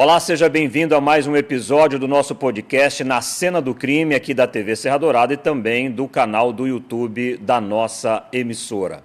Olá, seja bem-vindo a mais um episódio do nosso podcast Na Cena do Crime, aqui da TV Serra Dourada e também do canal do YouTube da nossa emissora.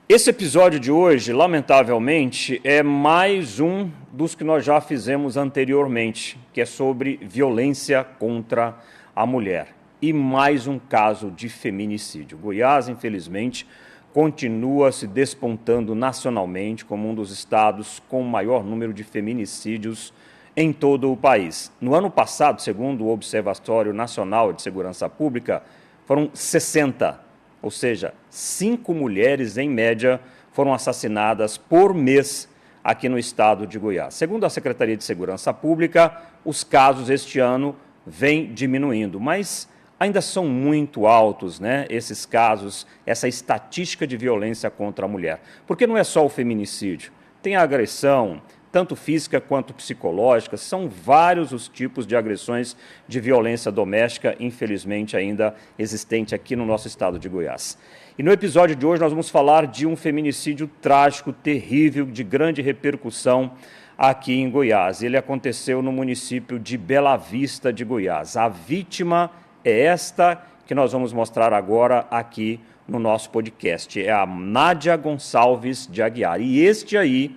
Esse episódio de hoje, lamentavelmente, é mais um dos que nós já fizemos anteriormente, que é sobre violência contra a mulher. E mais um caso de feminicídio. Goiás, infelizmente, continua se despontando nacionalmente como um dos estados com o maior número de feminicídios em todo o país. No ano passado, segundo o Observatório Nacional de Segurança Pública, foram 60, ou seja, 5 mulheres em média foram assassinadas por mês aqui no estado de Goiás. Segundo a Secretaria de Segurança Pública, os casos este ano vêm diminuindo, mas ainda são muito altos, né, esses casos, essa estatística de violência contra a mulher. Porque não é só o feminicídio, tem a agressão, tanto física quanto psicológica, são vários os tipos de agressões de violência doméstica, infelizmente ainda existente aqui no nosso estado de Goiás. E no episódio de hoje nós vamos falar de um feminicídio trágico, terrível, de grande repercussão aqui em Goiás. Ele aconteceu no município de Bela Vista de Goiás. A vítima é esta que nós vamos mostrar agora aqui no nosso podcast. É a Nádia Gonçalves de Aguiar. E este aí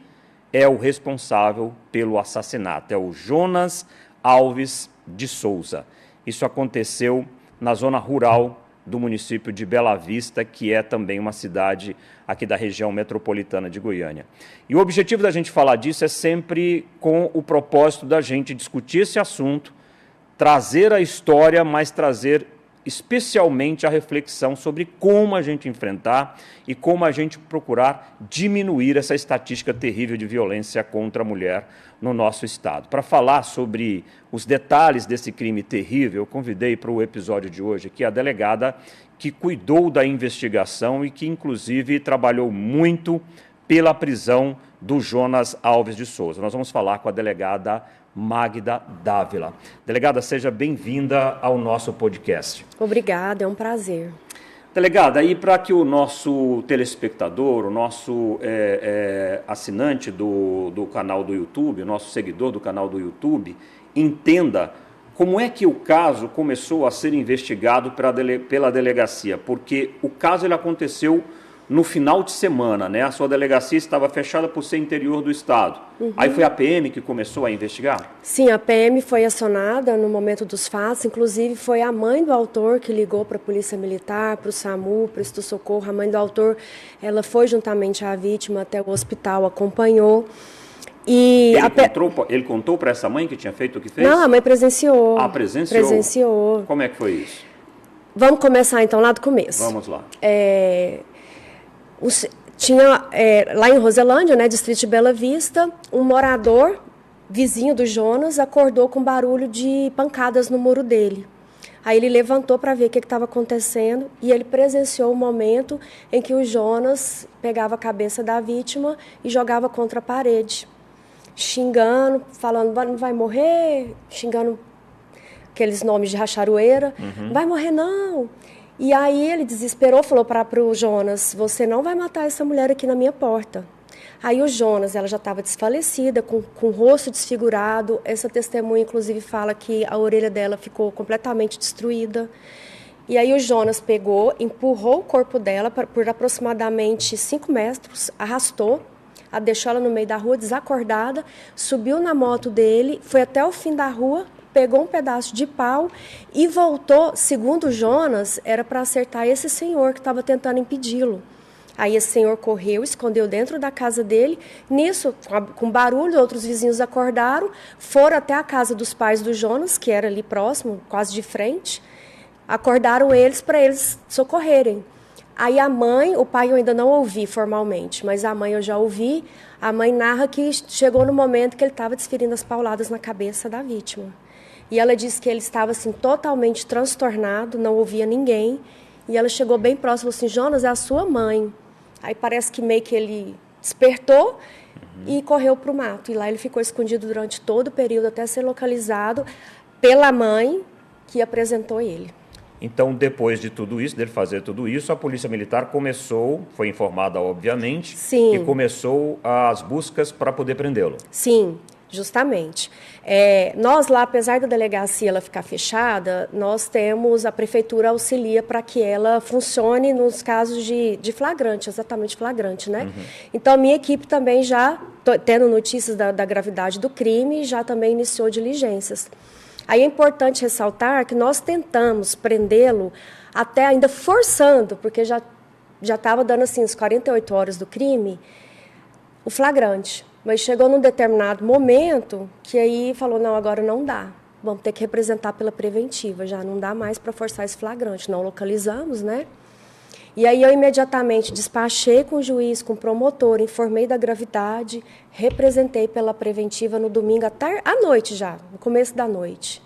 é o responsável pelo assassinato, é o Jonas Alves de Souza. Isso aconteceu na zona rural do município de Bela Vista, que é também uma cidade aqui da região metropolitana de Goiânia. E o objetivo da gente falar disso é sempre com o propósito da gente discutir esse assunto, trazer a história, mas trazer especialmente a reflexão sobre como a gente enfrentar e como a gente procurar diminuir essa estatística terrível de violência contra a mulher no nosso estado. Para falar sobre os detalhes desse crime terrível, eu convidei para o episódio de hoje aqui a delegada que cuidou da investigação e que, inclusive, trabalhou muito pela prisão do Jonas Alves de Souza. Nós vamos falar com a delegada Magda Dávila. Delegada, seja bem-vinda ao nosso podcast. Obrigada, é um prazer. Delegada, aí para que o nosso telespectador, o nosso assinante do canal do YouTube, o nosso seguidor do canal do YouTube, entenda como é que o caso começou a ser investigado pela delegacia, porque o caso ele aconteceu no final de semana, né? A sua delegacia estava fechada por ser interior do estado. Aí foi a PM que começou a investigar? Sim, a PM foi acionada no momento dos fatos, inclusive foi a mãe do autor que ligou para a Polícia Militar, para o SAMU, para o Instituto Socorro. A mãe do autor, ela foi juntamente à vítima até o hospital, acompanhou. E ele contou para essa mãe que tinha feito o que fez? Não, a mãe presenciou. Ah, presenciou? Presenciou. Como é que foi isso? Vamos começar então lá do começo. Vamos lá. Tinha lá em Roselândia, né, distrito de Bela Vista, um morador vizinho do Jonas acordou com barulho de pancadas no muro dele. Aí ele levantou para ver o que estava acontecendo e ele presenciou o momento em que o Jonas pegava a cabeça da vítima e jogava contra a parede, xingando, falando, não vai morrer, xingando aqueles nomes de racharoeira, não vai morrer não. E aí ele desesperou, falou para o Jonas, você não vai matar essa mulher aqui na minha porta. Aí o Jonas, ela já estava desfalecida, com o rosto desfigurado. Essa testemunha, inclusive, fala que a orelha dela ficou completamente destruída. E aí o Jonas pegou, empurrou o corpo dela por aproximadamente 5 metros, arrastou, a deixou ela no meio da rua, desacordada, subiu na moto dele, foi até o fim da rua, pegou um pedaço de pau e voltou, segundo o Jonas, era para acertar esse senhor que estava tentando impedi-lo. Aí esse senhor correu, escondeu dentro da casa dele. Nisso, com barulho, outros vizinhos acordaram, foram até a casa dos pais do Jonas, que era ali próximo, quase de frente. Acordaram eles para eles socorrerem. Aí a mãe, o pai eu ainda não ouvi formalmente, mas a mãe eu já ouvi. A mãe narra que chegou no momento que ele estava desferindo as pauladas na cabeça da vítima. E ela disse que ele estava assim, totalmente transtornado, não ouvia ninguém. E ela chegou bem próximo e falou assim, Jonas, é a sua mãe. Aí parece que meio que ele despertou e correu para o mato. E lá ele ficou escondido durante todo o período até ser localizado pela mãe que apresentou ele. Então, depois de tudo isso, dele fazer tudo isso, a Polícia Militar começou, foi informada, obviamente, Sim. e começou as buscas para poder prendê-lo. Sim. Justamente. Nós lá, apesar da delegacia ela ficar fechada, nós temos, a prefeitura auxilia para que ela funcione nos casos de flagrante, exatamente flagrante, né? Então, a minha equipe também já, tendo notícias da gravidade do crime, já também iniciou diligências. Aí é importante ressaltar que nós tentamos prendê-lo até ainda forçando, porque já estava dando assim, as 48 horas do crime, o flagrante. Mas chegou num determinado momento que aí falou, não, agora não dá. Vamos ter que representar pela preventiva, já não dá mais para forçar esse flagrante. Não localizamos, né? E aí eu imediatamente despachei com o juiz, com o promotor, informei da gravidade, representei pela preventiva no domingo à noite já, no começo da noite.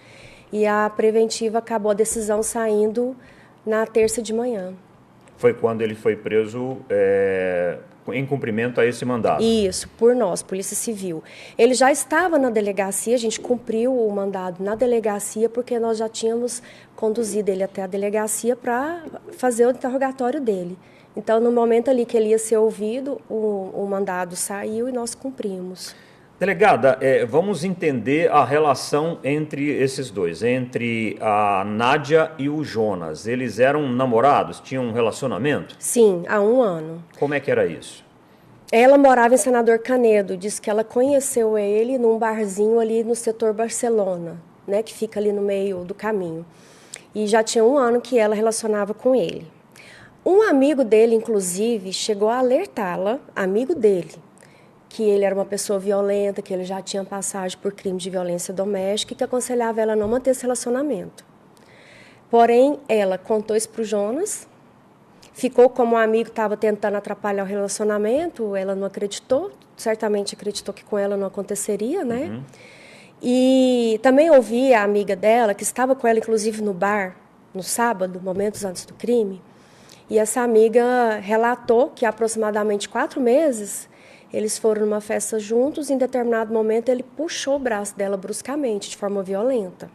E a preventiva acabou a decisão saindo na terça de manhã. Foi quando ele foi preso em cumprimento a esse mandado? Isso, por nós, Polícia Civil. Ele já estava na delegacia, a gente cumpriu o mandado na delegacia, porque nós já tínhamos conduzido ele até a delegacia para fazer o interrogatório dele. Então, no momento ali que ele ia ser ouvido, o mandado saiu e nós cumprimos. Delegada, vamos entender a relação entre esses dois, entre a Nádia e o Jonas. Eles eram namorados? Tinham um relacionamento? Sim, há 1 ano. Como é que era isso? Ela morava em Senador Canedo, diz que ela conheceu ele num barzinho ali no setor Barcelona, né, que fica ali no meio do caminho. E já tinha 1 ano que ela relacionava com ele. Um amigo dele, inclusive, chegou a alertá-la, amigo dele, que ele era uma pessoa violenta, que ele já tinha passagem por crime de violência doméstica e que aconselhava ela a não manter esse relacionamento. Porém, ela contou isso para o Jonas, ficou como o amigo estava tentando atrapalhar o relacionamento, ela não acreditou, certamente acreditou que com ela não aconteceria, né? E também ouvi a amiga dela, que estava com ela, inclusive, no bar, no sábado, momentos antes do crime, e essa amiga relatou que há aproximadamente 4 meses eles foram numa festa juntos e em determinado momento ele puxou o braço dela bruscamente, de forma violenta.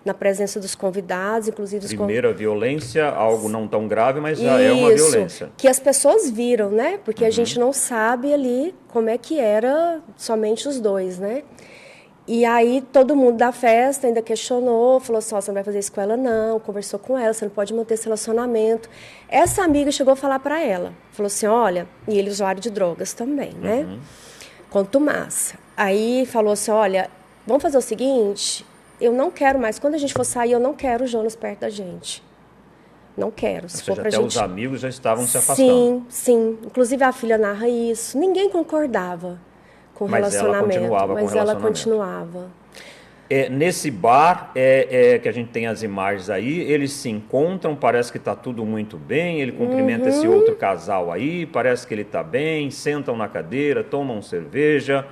Na presença dos convidados, inclusive... Primeira violência, algo não tão grave, mas já é uma violência. Isso, que as pessoas viram, né? Porque a gente não sabe ali como é que era somente os dois, né? E aí todo mundo da festa ainda questionou, falou assim, você não vai fazer isso com ela não, conversou com ela, você não pode manter esse relacionamento. Essa amiga chegou a falar para ela, falou assim, olha, e ele usuário de drogas também, né? Contumaça. Aí falou assim, olha, vamos fazer o seguinte, eu não quero mais, quando a gente for sair, eu não quero o Jonas perto da gente. Não quero. Se for pra até gente... os amigos já estavam se afastando. Sim, sim. Inclusive a filha narra isso. Ninguém concordava com o relacionamento, mas ela continuava. Nesse bar que a gente tem as imagens aí, eles se encontram, parece que está tudo muito bem, ele cumprimenta esse outro casal aí, parece que ele está bem, sentam na cadeira, tomam cerveja,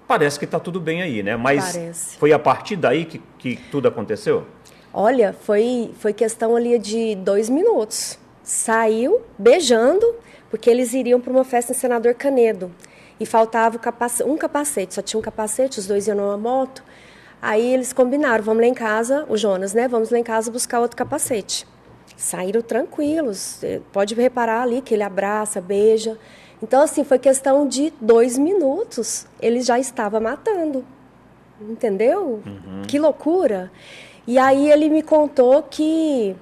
parece que está tudo bem aí, né? Mas foi a partir daí que tudo aconteceu? Olha, foi questão ali de 2 minutos. Saiu beijando, porque eles iriam para uma festa em Senador Canedo. E faltava um capacete, só tinha um capacete, os dois iam numa moto. Aí eles combinaram, vamos lá em casa, o Jonas, né? Vamos lá em casa buscar outro capacete. Saíram tranquilos, pode reparar ali que ele abraça, beija. Então, assim, foi questão de 2 minutos, ele já estava matando, entendeu? Que loucura! E aí ele me contou que,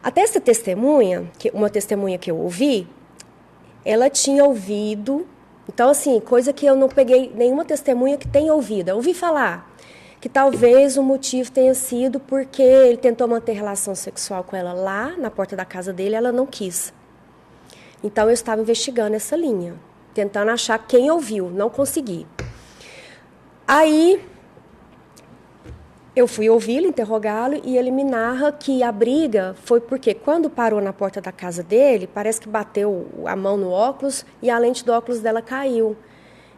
até essa testemunha, uma testemunha que eu ouvi, ela tinha ouvido... Então, assim, coisa que eu não peguei nenhuma testemunha que tenha ouvido. Eu ouvi falar que talvez o motivo tenha sido porque ele tentou manter relação sexual com ela lá na porta da casa dele e ela não quis. Então, eu estava investigando essa linha, tentando achar quem ouviu, não consegui. Aí, eu fui ouvi-lo, interrogá-lo, e ele me narra que a briga foi porque quando parou na porta da casa dele, parece que bateu a mão no óculos e a lente do óculos dela caiu.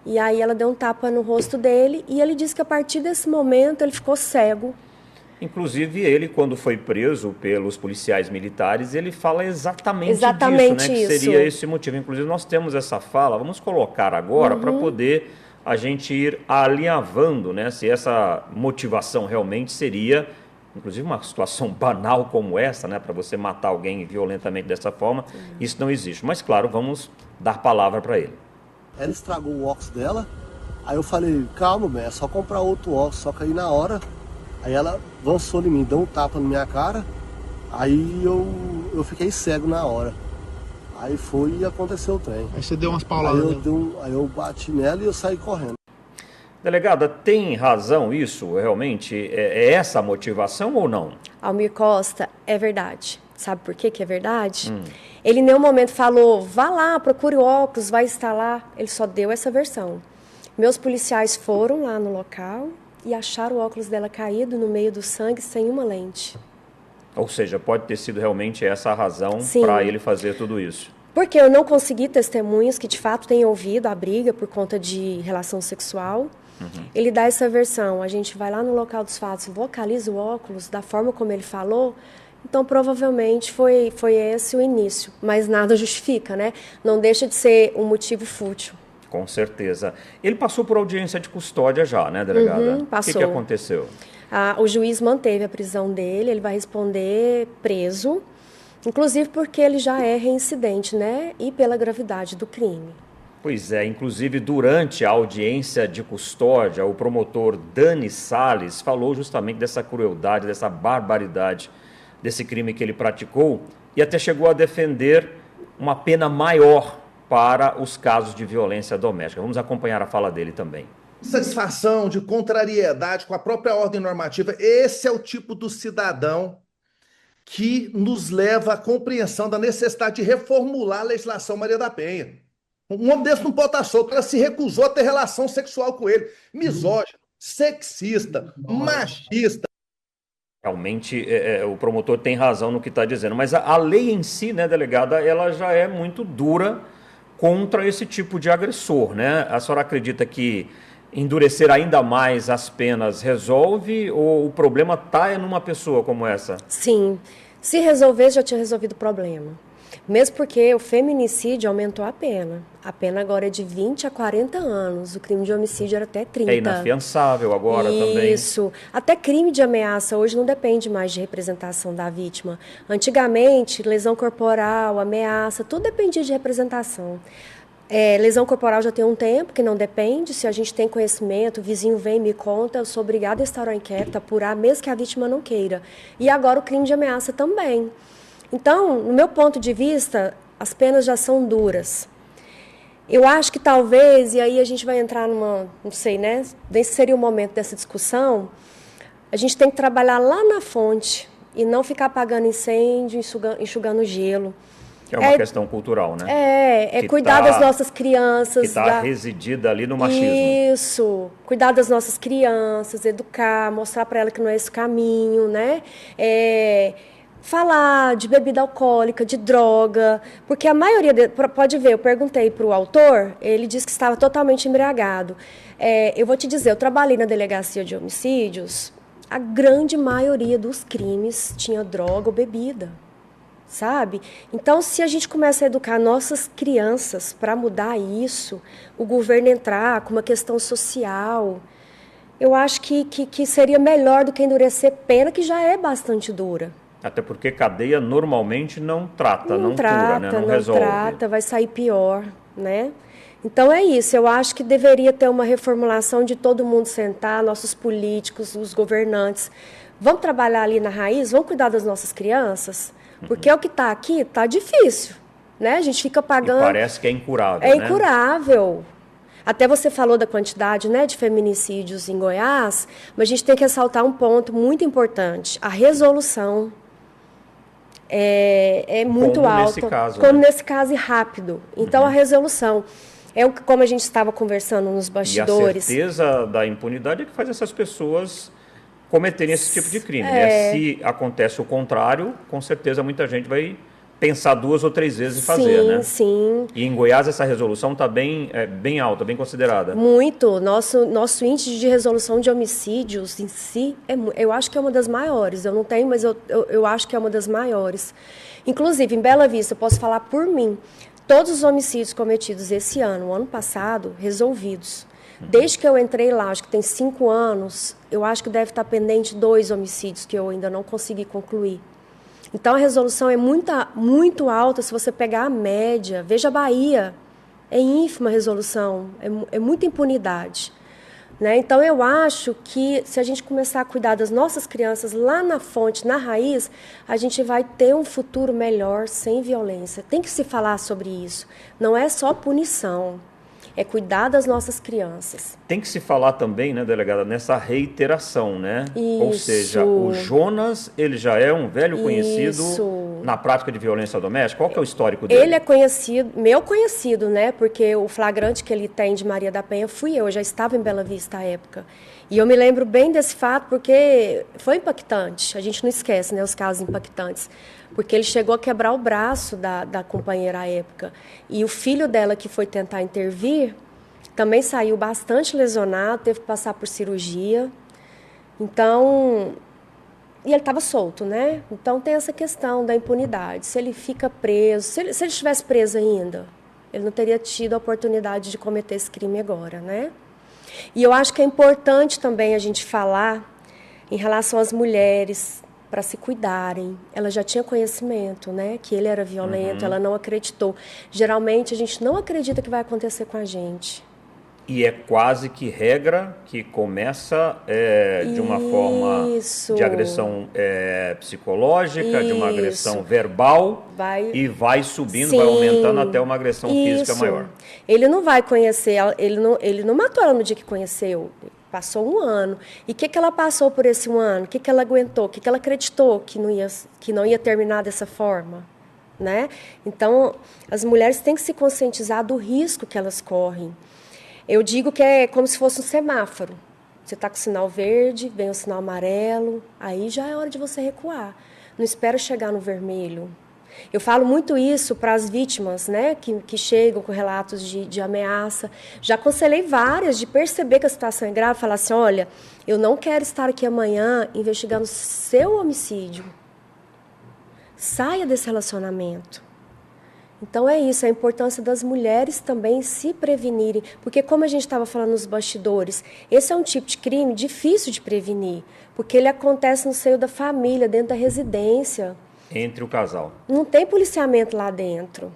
E aí ela deu um tapa no rosto dele e ele disse que a partir desse momento ele ficou cego. Inclusive ele, quando foi preso pelos policiais militares, ele fala exatamente disso, né? Que seria esse motivo. Inclusive nós temos essa fala, vamos colocar agora para poder... a gente ir alinhavando, né, se essa motivação realmente seria, inclusive uma situação banal como essa, né, para você matar alguém violentamente dessa forma, isso não existe. Mas, claro, vamos dar palavra para ele. Ela estragou o óculos dela Aí eu falei, calma, bem, é só comprar outro óculos. Só que aí na hora, aí ela avançou em mim, deu um tapa na minha cara. Aí eu fiquei cego na hora. Aí foi e aconteceu o trem. Aí você deu umas pauladas. Aí eu bati nela e eu saí correndo. Delegada, tem razão isso, realmente? É essa a motivação ou não? Almir Costa, é verdade. Sabe por que é verdade? Ele em nenhum momento falou, vá lá, procure o óculos, vai estar lá. Ele só deu essa versão. Meus policiais foram lá no local e acharam o óculos dela caído no meio do sangue sem uma lente. Ou seja, pode ter sido realmente essa a razão Sim. para ele fazer tudo isso. Porque eu não consegui testemunhas que de fato tenham ouvido a briga por conta de relação sexual. Ele dá essa versão, a gente vai lá no local dos fatos, localiza o óculos da forma como ele falou, então provavelmente foi esse o início, mas nada justifica, né? Não deixa de ser um motivo fútil. Com certeza. Ele passou por audiência de custódia já, né, delegada? Passou. O que aconteceu? O juiz manteve a prisão dele, ele vai responder preso, inclusive porque ele já é reincidente, né? E pela gravidade do crime. Pois é, inclusive durante a audiência de custódia, o promotor Dani Salles falou justamente dessa crueldade, dessa barbaridade, desse crime que ele praticou e até chegou a defender uma pena maior para os casos de violência doméstica. Vamos acompanhar a fala dele também. Satisfação, de contrariedade com a própria ordem normativa. Esse é o tipo do cidadão que nos leva à compreensão da necessidade de reformular a legislação Maria da Penha. Um homem desse não pode estar solto. Ela se recusou a ter relação sexual com ele. Misógino, sexista, machista. Realmente, o promotor tem razão no que está dizendo. Mas a lei em si, né, delegada, ela já é muito dura contra esse tipo de agressor, né? A senhora acredita que endurecer ainda mais as penas resolve ou o problema está numa pessoa como essa? Sim. Se resolver, já tinha resolvido o problema. Mesmo porque o feminicídio aumentou a pena. A pena agora é de 20 a 40 anos. O crime de homicídio era até 30. É inafiançável agora também. Isso. Até crime de ameaça hoje não depende mais de representação da vítima. Antigamente, lesão corporal, ameaça, tudo dependia de representação. Lesão corporal já tem um tempo que não depende. Se a gente tem conhecimento, o vizinho vem e me conta, eu sou obrigada a instaurar inquérito, apurar, mesmo que a vítima não queira. E agora o crime de ameaça também. Então, no meu ponto de vista, as penas já são duras. Eu acho que talvez, e aí a gente vai entrar numa, não sei, né? Esse seria o momento dessa discussão, a gente tem que trabalhar lá na fonte e não ficar apagando incêndio, enxugando gelo. Que é uma questão cultural, né? Cuidar das nossas crianças. Que está residida ali no machismo. Isso, cuidar das nossas crianças, educar, mostrar para ela que não é esse o caminho, né? Falar de bebida alcoólica, de droga, porque a maioria, pode ver, eu perguntei para o autor, ele disse que estava totalmente embriagado. Eu vou te dizer, eu trabalhei na delegacia de homicídios, a grande maioria dos crimes tinha droga ou bebida, sabe? Então, se a gente começa a educar nossas crianças para mudar isso, o governo entrar com uma questão social, eu acho que seria melhor do que endurecer pena, que já é bastante dura. Até porque cadeia normalmente não trata, não cura, né? Não resolve. Não trata, vai sair pior, né? Então é isso, eu acho que deveria ter uma reformulação de todo mundo sentar, nossos políticos, os governantes. Vamos trabalhar ali na raiz, vamos cuidar das nossas crianças, porque o que está aqui está difícil, né? A gente fica pagando... E parece que é incurável, né? É incurável. Até você falou da quantidade, né, de feminicídios em Goiás, mas a gente tem que ressaltar um ponto muito importante, a resolução. É muito como alta, nesse caso, como né? nesse caso, e rápido. Então, a resolução como a gente estava conversando nos bastidores. E a certeza da impunidade é que faz essas pessoas cometerem esse tipo de crime. Né? Se acontece o contrário, com certeza muita gente vai pensar 2 ou 3 vezes em fazer, né? Sim. E em Goiás essa resolução está bem alta, bem considerada. Muito. Nosso índice de resolução de homicídios em si, eu acho que é uma das maiores. Eu não tenho, mas eu acho que é uma das maiores. Inclusive, em Bela Vista, eu posso falar por mim, todos os homicídios cometidos esse ano, o ano passado, resolvidos. Desde que eu entrei lá, acho que tem 5 anos, eu acho que deve estar pendente 2 homicídios que eu ainda não consegui concluir. Então, a resolução é muito alta se você pegar a média. Veja a Bahia, É ínfima a resolução, é muita impunidade. Né? Então, eu acho que se a gente começar a cuidar das nossas crianças lá na fonte, na raiz, a gente vai ter um futuro melhor, sem violência. Tem que se falar sobre isso. Não é só punição, é cuidar das nossas crianças. Tem que se falar também, né, delegada, nessa reiteração, né? Isso. Ou seja, o Jonas, ele já é um velho conhecido Isso. na prática de violência doméstica. Qual que é o histórico dele? Ele é conhecido, meu conhecido, né? Porque o flagrante que ele tem de Maria da Penha fui eu já estava em Bela Vista à época. E eu me lembro bem desse fato porque foi impactante. A gente não esquece, né, os casos impactantes. Porque ele chegou a quebrar o braço da companheira à época. E o filho dela, que foi tentar intervir, também saiu bastante lesionado, teve que passar por cirurgia. Então, e ele estava solto, né? Então tem essa questão da impunidade. Se ele fica preso, se ele estivesse preso ainda, ele não teria tido a oportunidade de cometer esse crime agora, né? E eu acho que é importante também a gente falar em relação às mulheres, para se cuidarem. Ela já tinha conhecimento, né, que ele era violento, ela não acreditou. Geralmente a gente não acredita que vai acontecer com a gente. E é quase que regra que começa de uma forma de agressão psicológica, de uma agressão verbal, e vai subindo, Sim, vai aumentando até uma agressão física maior. Ele não vai conhecer, ele não matou ela no dia que conheceu. Passou um ano. E o que ela passou por esse um ano? O que ela aguentou? O que ela acreditou que não ia terminar dessa forma? Né? Então, as mulheres têm que se conscientizar do risco que elas correm. Eu digo que é como se fosse um semáforo. Você está com o sinal verde, vem o sinal amarelo, aí já é hora de você recuar. Não espera chegar no vermelho. Eu falo muito isso para as vítimas, né, que chegam com relatos de ameaça. Já aconselhei várias de perceber que a situação é grave, falar assim, olha, eu não quero estar aqui amanhã investigando seu homicídio. Saia desse relacionamento. Então é isso, a importância das mulheres também se prevenirem, porque como a gente estava falando nos bastidores, esse é um tipo de crime difícil de prevenir, porque ele acontece no seio da família, dentro da residência. Entre o casal. Não tem policiamento lá dentro.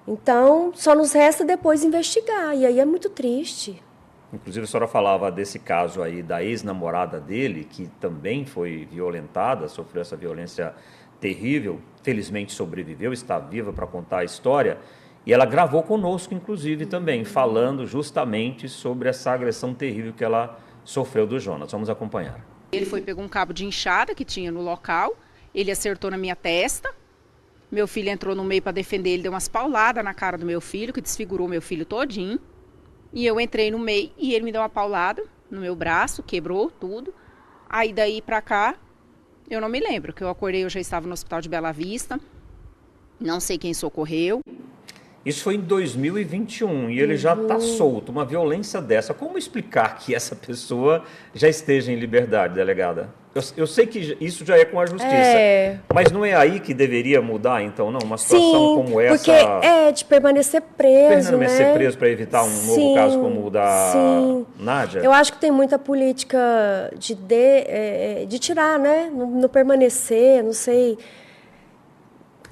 Então, só nos resta depois investigar, e aí é muito triste. Inclusive, a senhora falava desse caso aí da ex-namorada dele, que também foi violentada, sofreu essa violência terrível, felizmente sobreviveu, está viva para contar a história, e ela gravou conosco, inclusive, também, falando justamente sobre essa agressão terrível que ela sofreu do Jonas. Vamos acompanhar. Ele pegou um cabo de enxada que tinha no local, ele acertou na minha testa, meu filho entrou no meio para defender, ele deu umas pauladas na cara do meu filho, que desfigurou meu filho todinho, e eu entrei no meio e ele me deu uma paulada no meu braço, quebrou tudo, aí daí para cá, eu não me lembro, que eu acordei, eu já estava no hospital de Bela Vista, não sei quem socorreu. Isso foi em 2021 e ele já está solto. Uma violência dessa, como explicar que essa pessoa já esteja em liberdade, delegada? Eu sei que isso já é com a justiça, mas não é aí que deveria mudar, então, não? Uma situação como essa... Porque de permanecer preso, permanecer preso para evitar um novo caso como o da Nádia? Eu acho que tem muita política de tirar, né? No permanecer, não sei...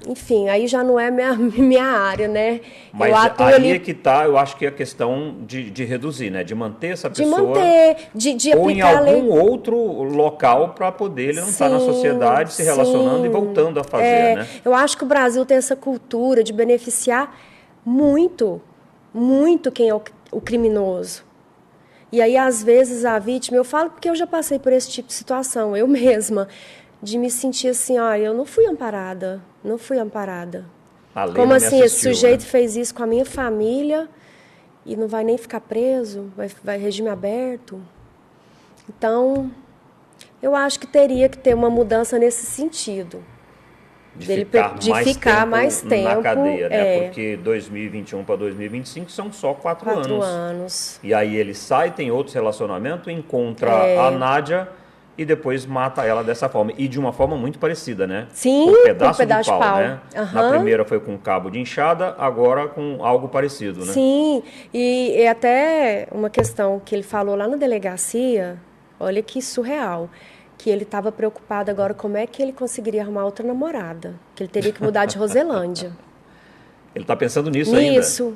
Enfim, aí já não é minha área, né? Mas aí é que está, eu acho que é a questão de reduzir, né? De manter essa pessoa... De manter, de ou em aplicar algum outro local para poder ele não estar na sociedade, se relacionando e voltando a fazer, né? Eu acho que o Brasil tem essa cultura de beneficiar muito, muito quem é o criminoso. E aí, às vezes, a vítima... Eu falo porque eu já passei por esse tipo de situação, eu mesma... de me sentir assim, eu não fui amparada. Como assim, esse sujeito fez isso com a minha família e não vai nem ficar preso, vai regime aberto? Então, eu acho que teria que ter uma mudança nesse sentido. De ficar mais tempo na cadeia, né? Porque 2021 para 2025 são só 4 anos. E aí ele sai, tem outros relacionamentos, encontra a Nádia... e depois mata ela dessa forma. E de uma forma muito parecida, né? Sim, com um pedaço de pau, né? Na primeira foi com cabo de enxada, agora com algo parecido, né? Sim, e até uma questão que ele falou lá na delegacia, olha que surreal, que ele estava preocupado agora como é que ele conseguiria arrumar outra namorada, que ele teria que mudar de Roselândia. Ele está pensando nisso ainda? Isso.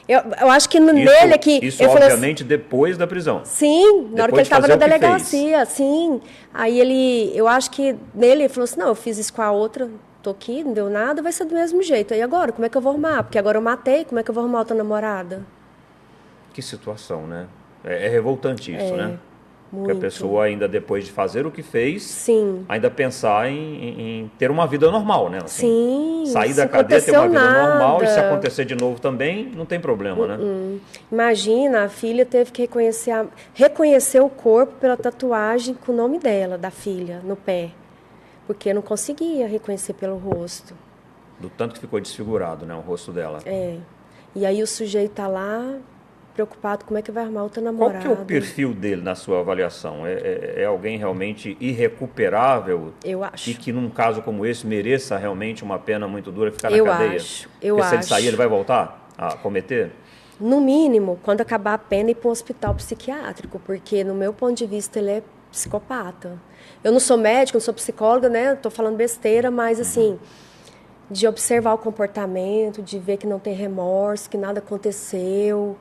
Eu acho que nele é que... Isso, ele falou obviamente, depois da prisão. Sim, na hora que ele Depois de estava fazer na o que delegacia, sim. Aí eu acho que nele, ele falou assim, não, eu fiz isso com a outra, tô aqui, não deu nada, vai ser do mesmo jeito. Aí agora, como é que eu vou arrumar? Porque agora eu matei, como é que eu vou arrumar outra namorada? Que situação, né? É revoltante isso, né? Muito. Que a pessoa ainda depois de fazer o que fez, Sim. ainda pensar em ter uma vida normal, né? Assim, Sim. sair se da cadeia, ter uma vida aconteceu normal, e se nada. acontecer de novo também, não tem problema, né? Imagina, a filha teve que reconhecer o corpo pela tatuagem com o nome dela, da filha, no pé. Porque não conseguia reconhecer pelo rosto. Do tanto que ficou desfigurado, né? O rosto dela. E aí o sujeito tá lá, preocupado como é que vai arrumar outra Qual namorada. que é o perfil dele na sua avaliação? É alguém realmente irrecuperável? Eu acho. E que num caso como esse mereça realmente uma pena muito dura, ficar na Eu cadeia? acho. Porque se ele sair, ele vai voltar a cometer? No mínimo, quando acabar a pena, ir para um hospital psiquiátrico, porque, no meu ponto de vista, ele é psicopata. Eu não sou médica, não sou psicóloga, né? Estou falando besteira, mas, assim, de observar o comportamento, de ver que não tem remorso, que nada aconteceu.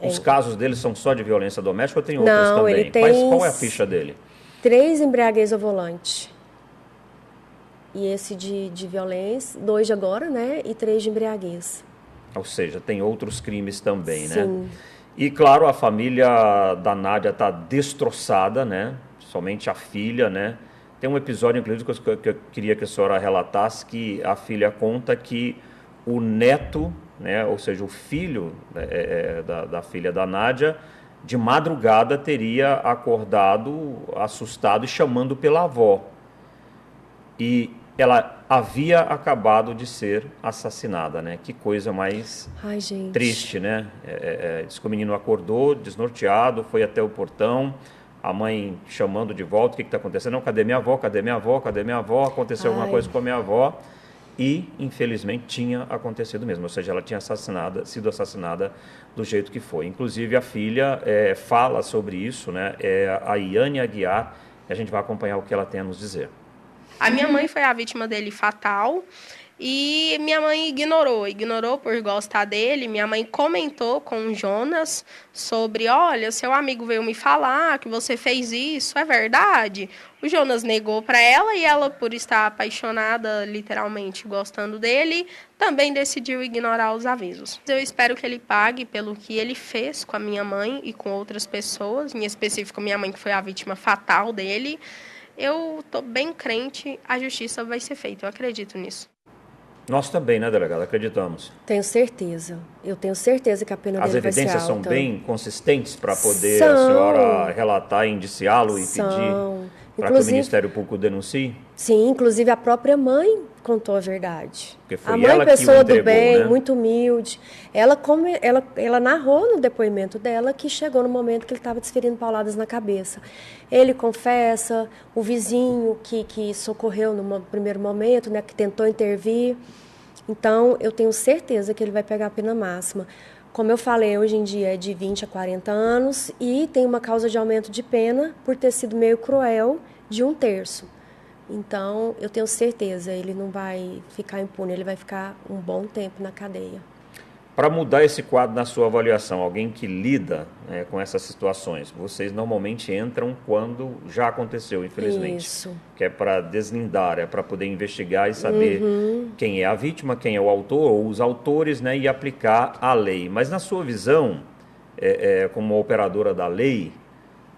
Os casos dele são só de violência doméstica ou tem outros Não, também? ele tem Qual é a ficha dele? 3 embriaguez ao volante. E esse de violência, 2 de agora, né? E 3 de embriaguez. Ou seja, tem outros crimes também, né? Sim. E, claro, a família da Nádia está destroçada, né? Somente a filha, né? Tem um episódio, inclusive, que eu queria que a senhora relatasse, que a filha conta que o neto, né? Ou seja, o filho da filha da Nádia, de madrugada teria acordado assustado e chamando pela avó. E ela havia acabado de ser assassinada, né? Que coisa mais Ai, gente. triste, né? Diz que o menino acordou desnorteado, foi até o portão, a mãe chamando de volta, o que está acontecendo? Não, cadê minha avó? Cadê minha avó? Cadê minha avó? Aconteceu alguma coisa com a minha avó. E, infelizmente, tinha acontecido mesmo, ou seja, ela tinha sido assassinada do jeito que foi. Inclusive, a filha fala sobre isso, né? A Iane Aguiar, e a gente vai acompanhar o que ela tem a nos dizer. A minha mãe foi a vítima dele fatal e minha mãe ignorou por gostar dele. Minha mãe comentou com o Jonas sobre, olha, seu amigo veio me falar que você fez isso, é verdade? O Jonas negou para ela e ela, por estar apaixonada, literalmente gostando dele, também decidiu ignorar os avisos. Eu espero que ele pague pelo que ele fez com a minha mãe e com outras pessoas, em específico minha mãe, que foi a vítima fatal dele. Eu estou bem crente, a justiça vai ser feita, eu acredito nisso. Nós também, né, delegada? Acreditamos. Tenho certeza. Eu tenho certeza que a pena dele vai ser alta. As evidências são bem consistentes para poder a senhora relatar, indiciá-lo e pedir para que o Ministério Público denuncie? Sim, inclusive a própria mãe contou a verdade. Porque foi a mãe, ela pessoa que o entregou, do bem, né? muito humilde. Ela narrou no depoimento dela que chegou no momento que ele estava desferindo pauladas na cabeça. Ele confessa, o vizinho que socorreu no primeiro momento, né, que tentou intervir. Então, eu tenho certeza que ele vai pegar a pena máxima. Como eu falei, hoje em dia é de 20 a 40 anos e tem uma causa de aumento de pena por ter sido meio cruel de 1/3. Então, eu tenho certeza, ele não vai ficar impune, ele vai ficar um bom tempo na cadeia. Para mudar esse quadro na sua avaliação, alguém que lida, né, com essas situações, vocês normalmente entram quando já aconteceu, infelizmente. Isso. Que é para deslindar, é para poder investigar e saber quem é a vítima, quem é o autor ou os autores, né, e aplicar a lei. Mas na sua visão, como operadora da lei,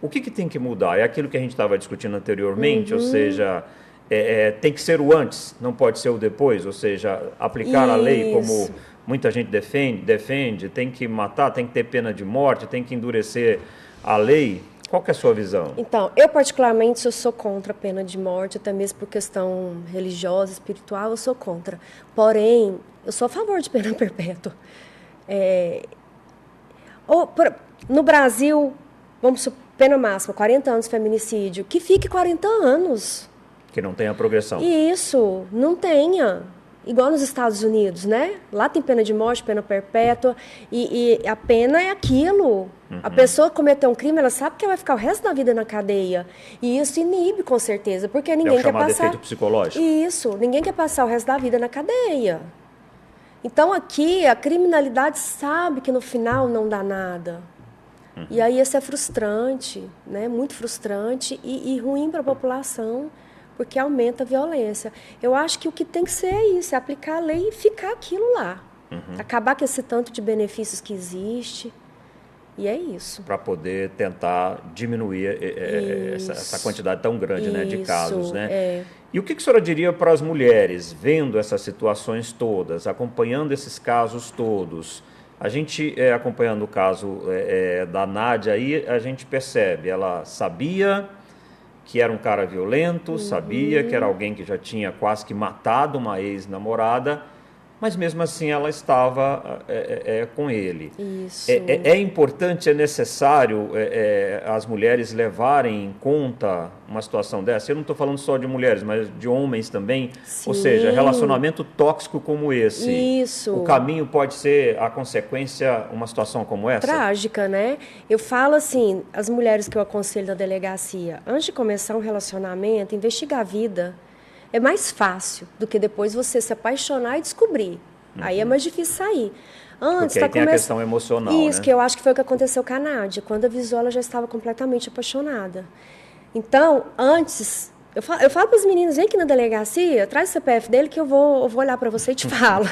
o que tem que mudar? É aquilo que a gente estava discutindo anteriormente, ou seja, tem que ser o antes, não pode ser o depois, ou seja, aplicar a lei como muita gente defende, tem que matar, tem que ter pena de morte, tem que endurecer a lei. Qual que é a sua visão? Então, eu particularmente eu sou contra a pena de morte, até mesmo por questão religiosa, espiritual, eu sou contra. Porém, eu sou a favor de pena perpétua. No Brasil, vamos supor, pena máxima, 40 anos de feminicídio, que fique 40 anos. Que não tenha progressão. Isso, não tenha. Igual nos Estados Unidos, né? Lá tem pena de morte, pena perpétua, e a pena é aquilo. A pessoa cometeu um crime, ela sabe que ela vai ficar o resto da vida na cadeia. E isso inibe, com certeza, porque ninguém quer passar... É o chamado efeito psicológico. Isso, ninguém quer passar o resto da vida na cadeia. Então, aqui, a criminalidade sabe que no final não dá nada. E aí isso é frustrante, né? Muito frustrante e ruim para a população, porque aumenta a violência. Eu acho que o que tem que ser é isso, é aplicar a lei e ficar aquilo lá. Acabar com esse tanto de benefícios que existe. E é isso. Para poder tentar diminuir essa quantidade tão grande, né, de casos, né? E o que a senhora diria para as mulheres, vendo essas situações todas, acompanhando esses casos todos? A gente, acompanhando o caso da Nádia, aí a gente percebe, ela sabia que era um cara violento, sabia que era alguém que já tinha quase que matado uma ex-namorada, mas mesmo assim ela estava com ele. Isso. É importante, é necessário as mulheres levarem em conta uma situação dessa? Eu não estou falando só de mulheres, mas de homens também. Sim. Ou seja, relacionamento tóxico como esse. Isso. O caminho pode ser a consequência, uma situação como essa? Trágica, né? Eu falo assim, as mulheres que eu aconselho na delegacia, antes de começar um relacionamento, investigar a vida. É mais fácil do que depois você se apaixonar e descobrir. Aí é mais difícil sair. Antes, porque aí tem a questão emocional, Isso, né? que eu acho que foi o que aconteceu com a Nádia. Quando avisou, ela já estava completamente apaixonada. Então, antes... Eu falo para os meninos, vem aqui na delegacia, traz o CPF dele que eu vou olhar para você e te falo.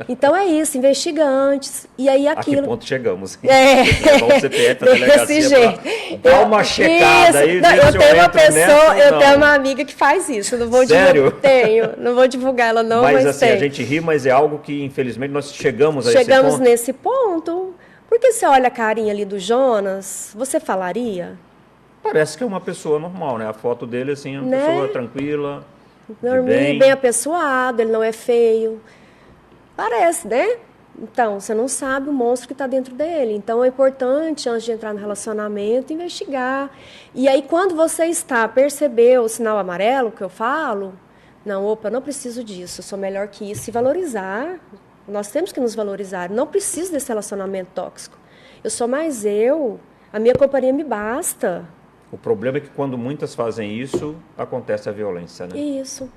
Então é isso, investiga antes. E aí aquilo... A que ponto chegamos? Levar o CPF na desse jeito. Dá uma checada aí. Não, eu tenho uma pessoa, eu tenho uma amiga que faz isso. Não vou Sério? Tenho. Não vou divulgar ela não, mas assim, tem. A gente ri, mas é algo que infelizmente nós chegamos a esse ponto. Chegamos nesse ponto. Porque você olha a carinha ali do Jonas, você falaria? Parece que é uma pessoa normal, né? A foto dele, assim, é uma Né? pessoa tranquila, Dormir, bem apessoado, ele não é feio. Parece, né? Então, você não sabe o monstro que está dentro dele. Então, é importante, antes de entrar no relacionamento, investigar. E aí, quando você percebeu o sinal amarelo que eu falo, não, opa, não preciso disso, eu sou melhor que isso. Se valorizar, nós temos que nos valorizar. Não preciso desse relacionamento tóxico. Eu sou mais eu, a minha companhia me basta. O problema é que quando muitas fazem isso, acontece a violência, né? Isso.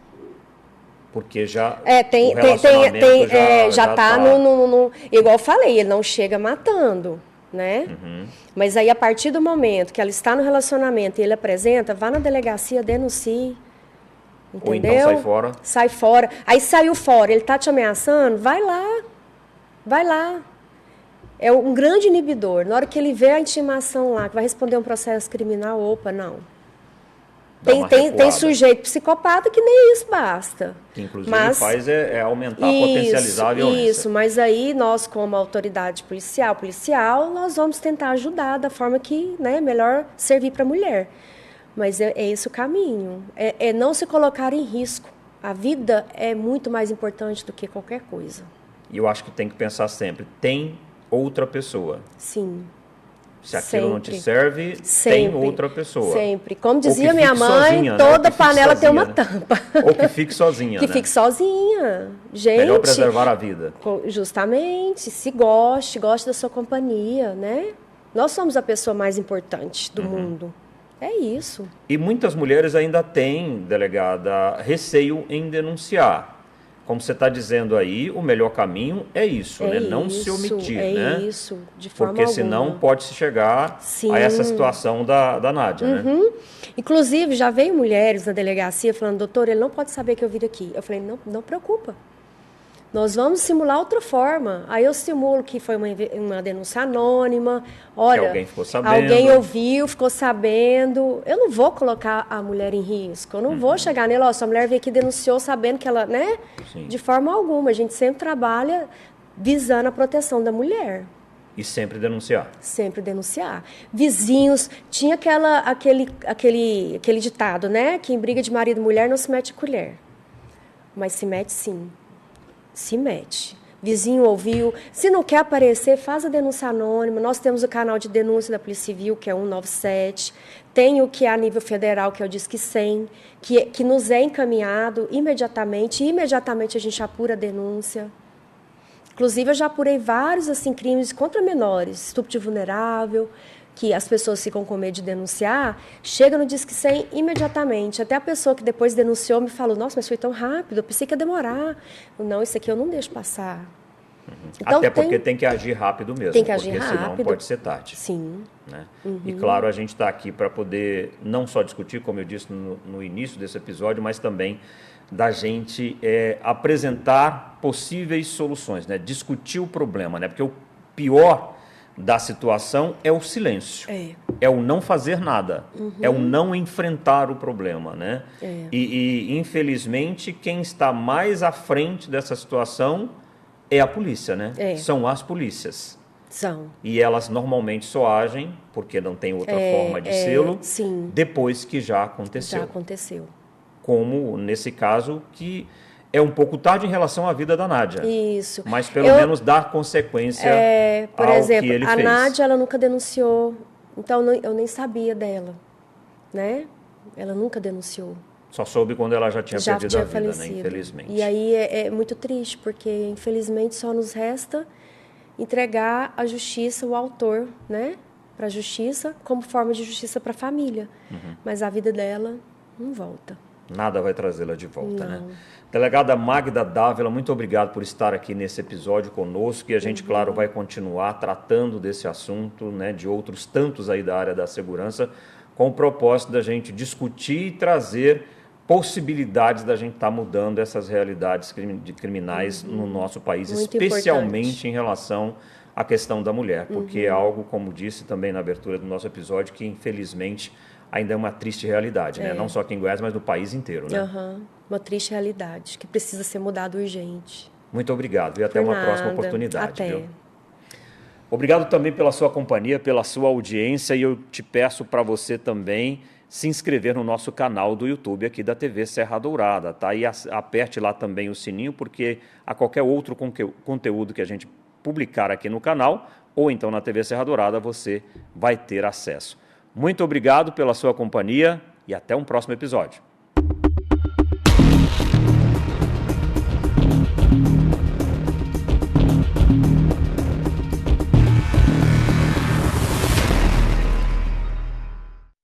Porque já o relacionamento já tá no... Igual eu falei, ele não chega matando, né? Mas aí, a partir do momento que ela está no relacionamento e ele apresenta, vá na delegacia, denuncie. Entendeu? Ou então sai fora. Sai fora. Aí saiu fora, ele tá te ameaçando, vai lá. Vai lá. É um grande inibidor. Na hora que ele vê a intimação lá, que vai responder um processo criminal, opa, não. Tem sujeito psicopata que nem isso basta. Que inclusive faz aumentar, potencializar a violência. Isso, mas aí nós, como autoridade policial, nós vamos tentar ajudar da forma que, né, melhor servir para a mulher. Mas é esse o caminho. É não se colocar em risco. A vida é muito mais importante do que qualquer coisa. E eu acho que tem que pensar sempre, tem outra pessoa. Sim. Se aquilo não te serve, sempre, tem outra pessoa. Sempre. Como dizia minha mãe, sozinha, toda né? panela sozinha, tem uma né? tampa. Ou que fique sozinha, Que né? fique sozinha. Gente, melhor preservar a vida. Justamente. Se goste da sua companhia, né? Nós somos a pessoa mais importante do mundo. É isso. E muitas mulheres ainda têm, delegada, receio em denunciar. Como você está dizendo aí, o melhor caminho é isso, né? Não se omitir, né? É isso, de forma Porque alguma. senão pode-se chegar a essa situação da Nádia, né? Inclusive, já veio mulheres na delegacia falando, doutor, ele não pode saber que eu vim aqui. Eu falei, não preocupa. Nós vamos simular outra forma. Aí eu simulo que foi uma denúncia anônima. Olha, que alguém ficou sabendo. Alguém ouviu, ficou sabendo. Eu não vou colocar a mulher em risco. Eu não vou chegar nela, ó, sua mulher veio aqui e denunciou sabendo que ela, né? Sim. De forma alguma. A gente sempre trabalha visando a proteção da mulher. E sempre denunciar. Sempre denunciar. Vizinhos, tinha aquele ditado, né? Que em briga de marido e mulher não se mete a colher. Mas se mete sim. Se mete. Vizinho ouviu. Se não quer aparecer, faz a denúncia anônima. Nós temos o canal de denúncia da Polícia Civil, que é 197. Tem o que é a nível federal, que é o Disque 100, que nos é encaminhado imediatamente. Imediatamente a gente apura a denúncia. Inclusive, eu já apurei vários assim, crimes contra menores, estupro de vulnerável, que as pessoas ficam com medo de denunciar, chega no Disque 100 imediatamente. Até a pessoa que depois denunciou me falou, nossa, mas foi tão rápido, eu pensei que ia demorar. Não, isso aqui eu não deixo passar. Então, Até porque tem que agir rápido mesmo, tem que agir porque senão rápido. pode ser tarde. Sim. Né? E claro, a gente está aqui para poder não só discutir, como eu disse no início desse episódio, mas também da gente apresentar possíveis soluções, né? Discutir o problema, né? Porque o pior da situação é o silêncio, é o não fazer nada, é o não enfrentar o problema, né? E infelizmente quem está mais à frente dessa situação é a polícia, né? São as polícias. São. E elas normalmente só agem, porque não tem outra forma de sê-lo, depois que já aconteceu. Já aconteceu. Como nesse caso, que é um pouco tarde em relação à vida da Nádia. Isso. Mas pelo menos dar consequência por ao exemplo, que ele a fez. Nádia, ela nunca denunciou, então eu nem sabia dela, né? Ela nunca denunciou. Só soube quando ela já tinha perdido a vida, falecido. né? Infelizmente. E aí é muito triste, porque infelizmente só nos resta entregar à justiça o autor, né? Para a justiça, como forma de justiça para a família. Mas a vida dela não volta. Nada vai trazê-la de volta, né? Delegada Magda Dávila, muito obrigado por estar aqui nesse episódio conosco e a gente, claro, vai continuar tratando desse assunto, né, de outros tantos aí da área da segurança, com o propósito da gente discutir e trazer possibilidades da gente estar mudando essas realidades criminais no nosso país, Muito especialmente importante. em relação à questão da mulher, porque é algo, como disse também na abertura do nosso episódio, que infelizmente ainda é uma triste realidade, né? Não só aqui em Goiás, mas no país inteiro, né? Uma triste realidade que precisa ser mudada urgente. Muito obrigado e até uma próxima oportunidade. Até. Viu? Obrigado também pela sua companhia, pela sua audiência e eu te peço para você também se inscrever no nosso canal do YouTube aqui da TV Serra Dourada, tá? E aperte lá também o sininho, porque a qualquer outro conteúdo que a gente publicar aqui no canal ou então na TV Serra Dourada você vai ter acesso. Muito obrigado pela sua companhia e até um próximo episódio.